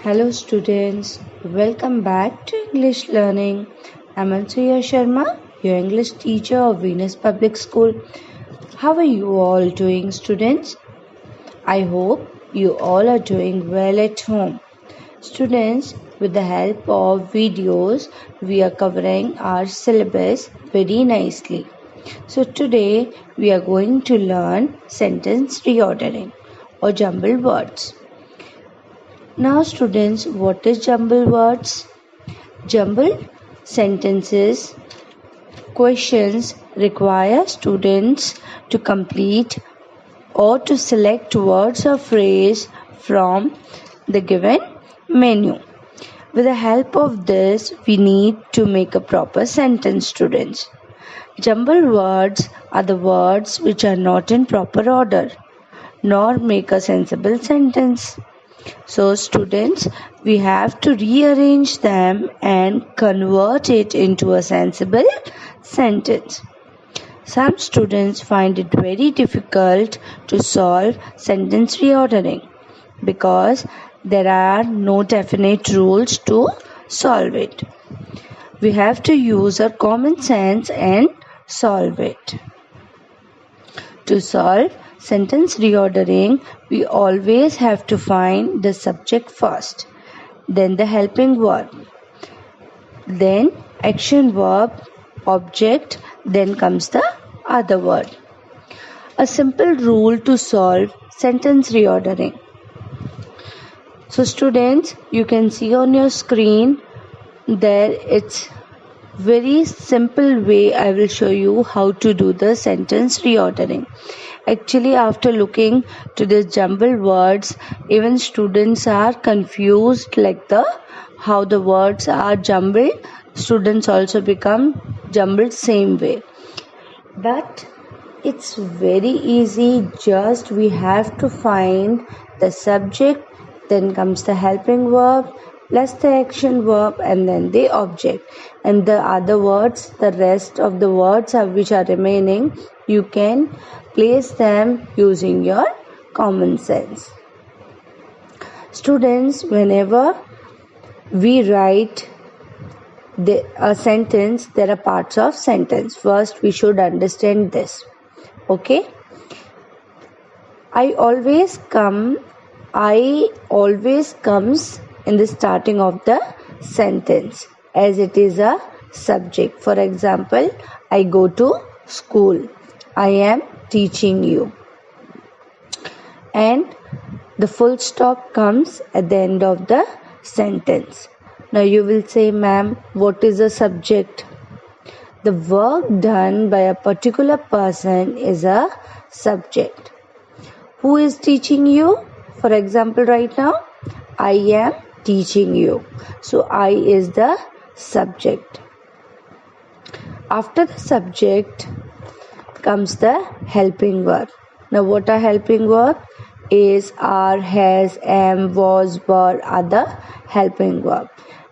Hello students, welcome back to English Learning. I'm Ansuya Sharma, your English teacher of Venus Public School. How are you all doing, students? I hope you all are doing well at home. Students, with the help of videos, we are covering our syllabus very nicely. So today we are going to learn sentence reordering or jumbled words. Now students, what is jumbled words? Jumbled sentences questions require students to complete or to select words or phrase from the given menu. With the help of this, we need to make a proper sentence, students. Jumbled words are the words which are not in proper order, nor make a sensible sentence. So students, we have to rearrange them and convert it into a sensible sentence. Some students find it very difficult to solve sentence reordering because there are no definite rules to solve it. We have to use our common sense and solve it. To solve sentence reordering, we always have to find the subject first, then the helping verb, then action verb, object, then comes the other word. A simple rule to solve sentence reordering. So students, you can see on your screen there it's very simple way I will show you how to do the sentence reordering. Actually, after looking to these jumbled words, even students are confused like how the words are jumbled. Students also become jumbled same way. But it's very easy. Just we have to find the subject, then comes the helping verb, plus the action verb, and then the object. And the other words, the rest of the words which are remaining, you can place them using your common sense. Students, whenever we write a sentence, there are parts of sentence. First, we should understand this. Okay? I always comes in the starting of the sentence as it is a subject. For example, I go to school. I am teaching you. And the full stop comes at the end of the sentence. Now you will say, ma'am, what is a subject? The work done by a particular person is a subject. Who is teaching you? For example, right now, I am teaching you. So I is the subject. After the subject comes the helping verb. Now what are helping verb? Is, are, has, am, was, were are the helping verb.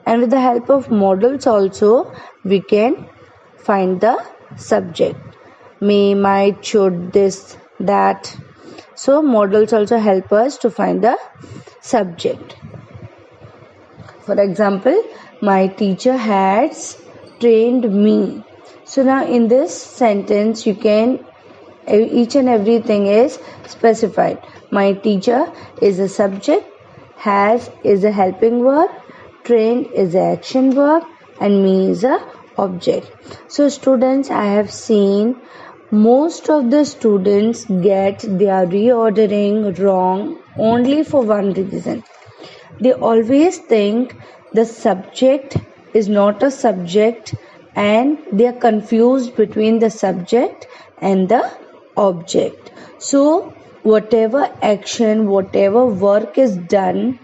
And with the help of modals also we can find the subject. May, might, should, this, that. So modals also help us to find the subject. For example, my teacher has trained me. So now in this sentence you can each and everything is specified. My teacher is a subject, has is a helping verb, trained is an action verb, and me is a object. So students, I have seen most of the students get their reordering wrong only for one reason. They always think the subject is not a subject and they are confused between the subject and the object. So whatever action, whatever work is done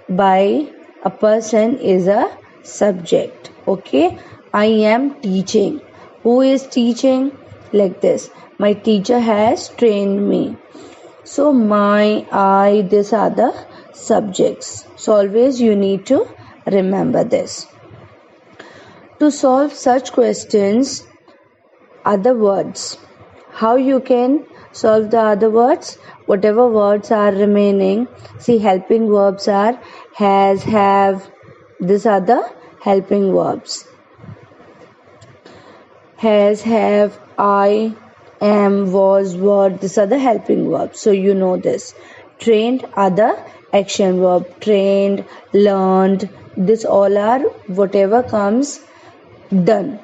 by a person is a subject. Okay, I am teaching. Who is teaching? Like this, my teacher has trained me. So my, I, these are the subjects. So always you need to remember this. To solve such questions, other words, how you can Solve the other words. Whatever words are remaining, see, helping verbs are has, have. These are the helping verbs. Has, have, I, am, was, were. These are the helping verbs. So you know this. Trained are the action verb. Trained, learned. This all are whatever comes done.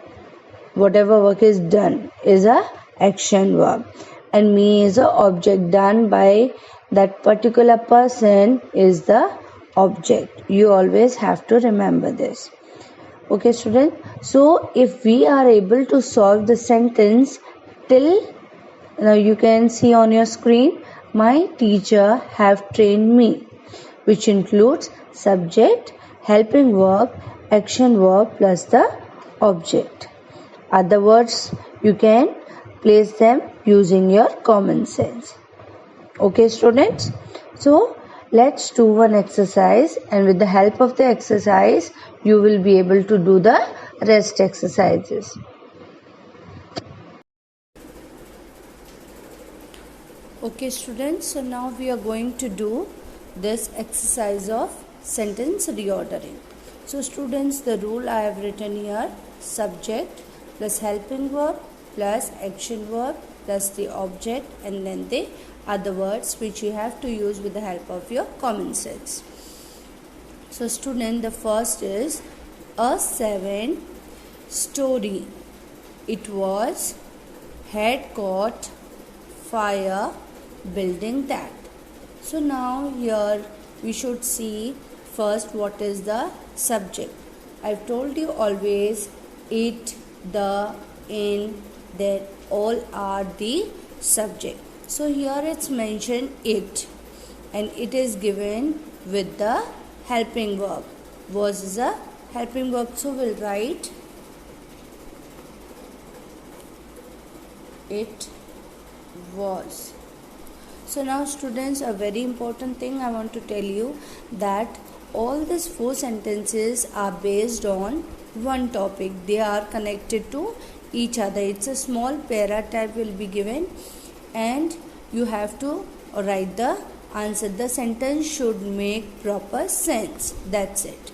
Whatever work is done is a action verb. And me is a object. Done by that particular person is the object. You always have to remember this. Okay, student. So if we are able to solve the sentence till now, you can see on your screen, my teacher have trained me, which includes subject, helping verb, action verb plus the object. Other words, you can place them using your common sense. Okay, students. So let's do one exercise, and with the help of the exercise, you will be able to do the rest exercises. Okay, students, so now we are going to do this exercise of sentence reordering. So students, the rule I have written here, subject plus helping verb plus action verb plus the object, and then the other words which you have to use with the help of your common sense. So student, the first is a 7-story. It was had caught fire building that. So now here we should see first what is the subject. I've told you always it, the, in, that all are the subject. So here it's mentioned it, and it is given with the helping verb. Was is a helping verb, so we'll write it was. So now students, a very important thing I want to tell you, that all these 4 sentences are based on one topic. They are connected to each other. It's a small para type will be given, and you have to write the answer. The sentence should make proper sense. That's it.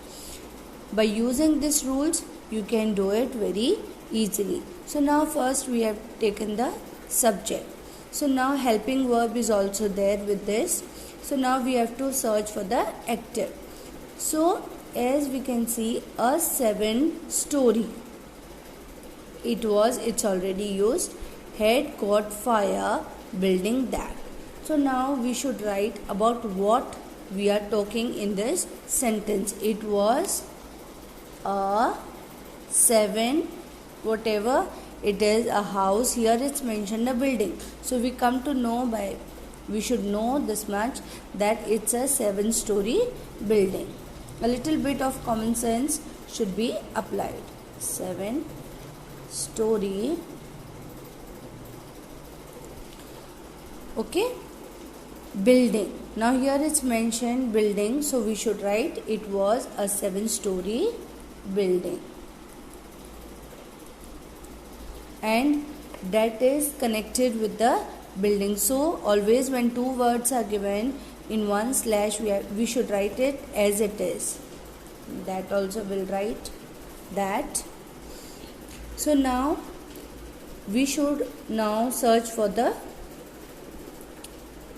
By using these rules, you can do it very easily. So now first we have taken the subject. So now helping verb is also there with this. So now we have to search for the active. So as we can see, a 7-story. It's already used. Had caught fire building that. So now we should write about what we are talking in this sentence. It was a 7, whatever it is, a house. Here it's mentioned a building. So we come to know we should know this much, that it's a 7-story building. A little bit of common sense should be applied. 7-story. Okay, building. Now here it's mentioned building, so we should write it was a 7-story building, and that is connected with the building. So always when 2 words are given in one slash, we should write it as it is. That also will write that. So now we should now search for the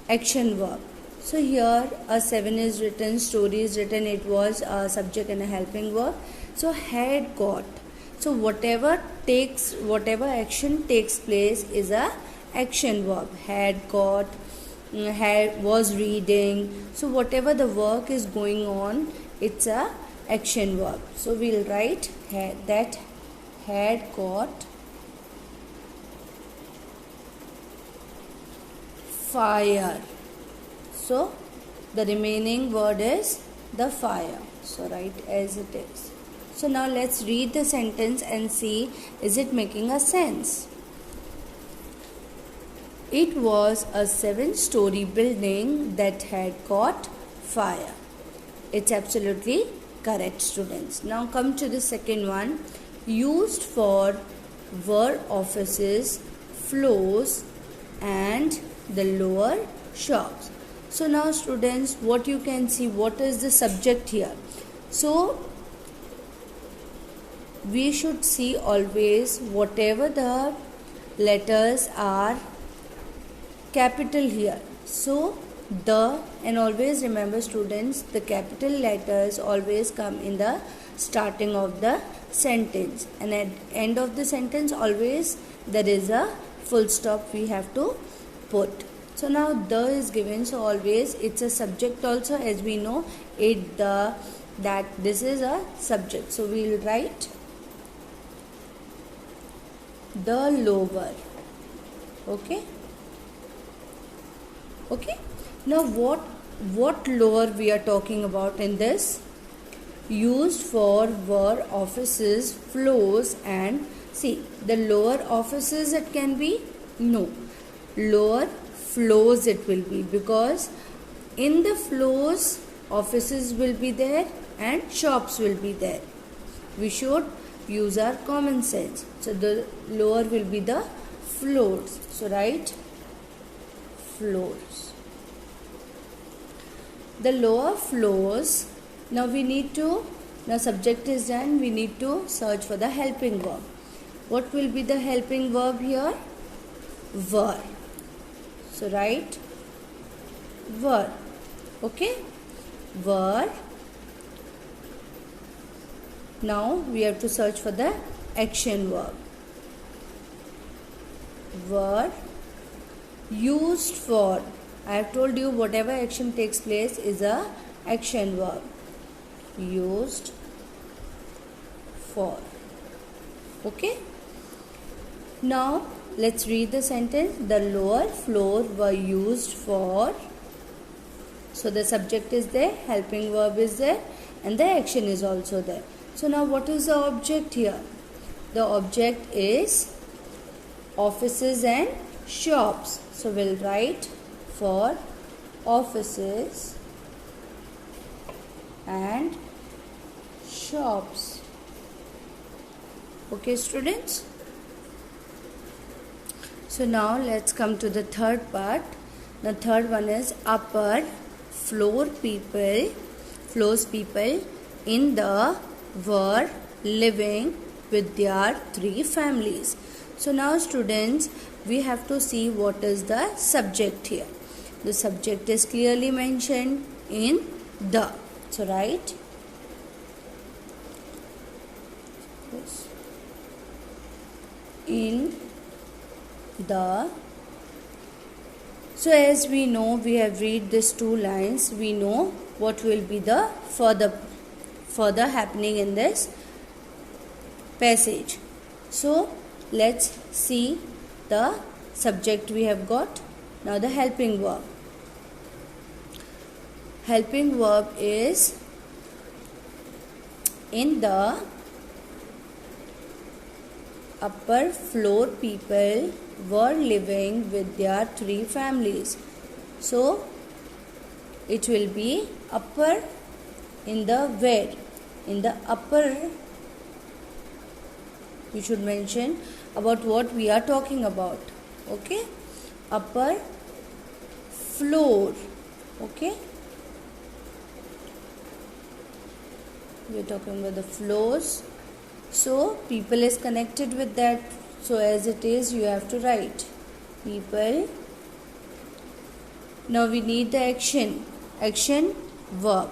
action verb. So here a 7 is written, story is written, it was a subject and a helping verb. So had got. So whatever action takes place is a action verb. Had got, was reading. So whatever the work is going on, it's a action verb. So we'll write that had got fire. So the remaining word is the fire. So write as it is. So now let's read the sentence and see, is it making a sense? It was a 7-story building that had caught fire. It's absolutely correct, students. Now come to the second one. Used for were offices, floors, and the lower shops. So now students, what you can see, what is the subject here? So we should see always whatever the letters are capital here. So the, and always remember students, the capital letters always come in the starting of the sentence, and at end of the sentence always there is a full stop we have to put. So now the is given, so always it's a subject also, as we know it, the, that this is a subject. So we will write the lower. Okay. Now what lower we are talking about in this? Used for were, offices, floors, and see, the lower offices it can be? No. Lower floors it will be, because in the floors offices will be there and shops will be there. We should use our common sense. So the lower will be the floors. So write floors. The lower floors. Now we need to, now subject is done, we need to search for the helping verb. What will be the helping verb here? Were. So write were. Okay. Were. Now we have to search for the action verb. Were used for. I have told you whatever action takes place is a action verb. Used for. Okay. Now let's read the sentence. The lower floor were used for. So the subject is there, helping verb is there, and the action is also there. So now what is the object here? The object is offices and shops. So we'll write for offices and shops. Okay students. So now let's come to the third part. The third one is upper floors people in the were living with their 3 families. So now students, we have to see what is the subject here. The subject is clearly mentioned in the. So write in the. So as we know, we have read these 2 lines, we know what will be the further happening in this passage. So let's see the subject we have got. Now the helping verb. Helping verb is in the upper floor people were living with their 3 families. So it will be upper in the where. In the upper, we should mention about what we are talking about. Okay. Upper floor. Okay. We are talking about the floors. So people is connected with that. So as it is, you have to write people. Now we need the action. Action verb.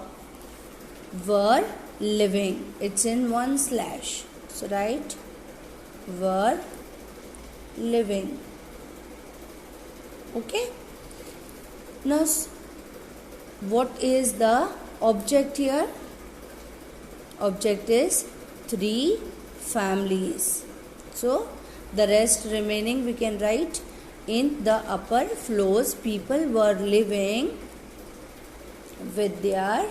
Were living. It's in 1/. So write were living. Okay. Now what is the object here? Object is 3 families. So the rest remaining we can write in the upper floors people were living with their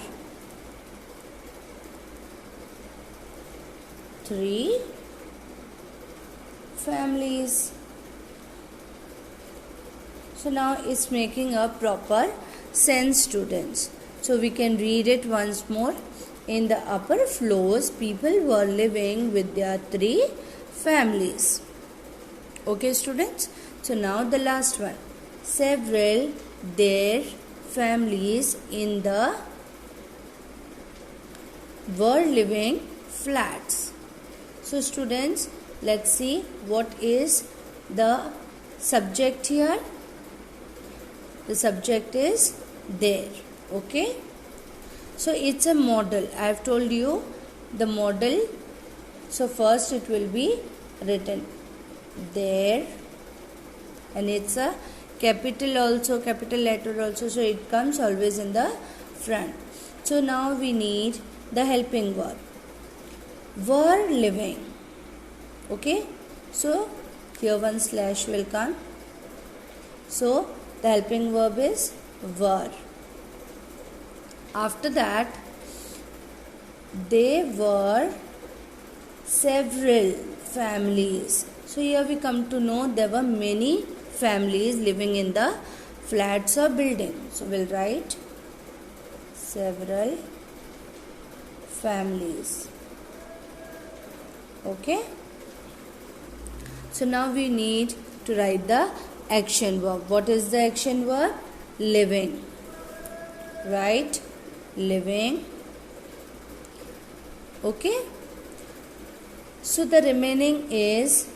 3 families. So now it's making a proper sense students. So we can read it once more. In the upper floors people were living with their 3 families. Okay students. So now the last one. several their families in the were living flats. So students, let's see what is the subject here. The subject is there. Okay, so it's a model. I have told you the model. So first it will be written there, and it's a capital also, capital letter also, so it comes always in the front. So now we need the helping verb. Were living. Okay, so here one slash will come. So the helping verb is were. After that, there were several families. So here we come to know there were many families living in the flats or building. So we'll write several families. Okay, so now we need to write the action verb. What is the action verb? Living. Right, living. Okay, so the remaining is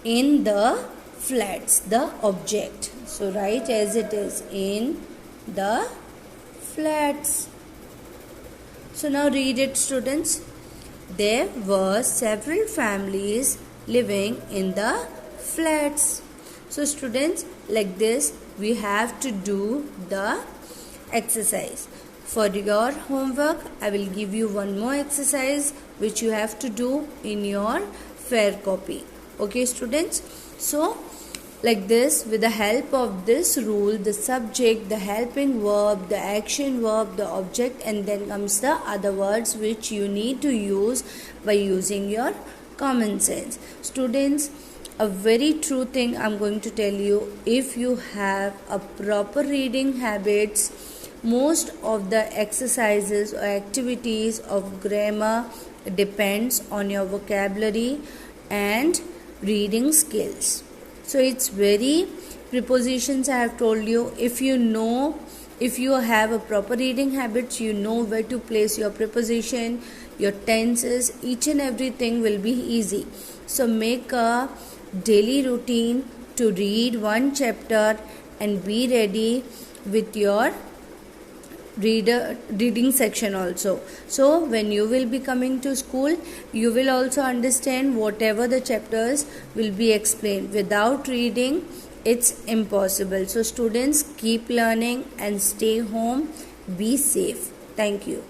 in the flats, the object. So write as it is, in the flats. So now read it, students. There were several families living in the flats. So students, like this we have to do the exercise. For your homework, I will give you one more exercise which you have to do in your fair copy. Okay students, so like this, with the help of this rule, the subject, the helping verb, the action verb, the object, and then comes the other words which you need to use by using your common sense. Students, a very true thing I'm going to tell you, if you have a proper reading habits, most of the exercises or activities of grammar depends on your vocabulary and reading skills. So it's very prepositions I have told you. If you know, if you have a proper reading habits, you know where to place your preposition, your tenses, each and everything will be easy. So make a daily routine to read one chapter and be ready with your reading section also. So when you will be coming to school, you will also understand whatever the chapters will be explained. Without reading, it's impossible. So students, keep learning and stay home. Be safe. Thank you.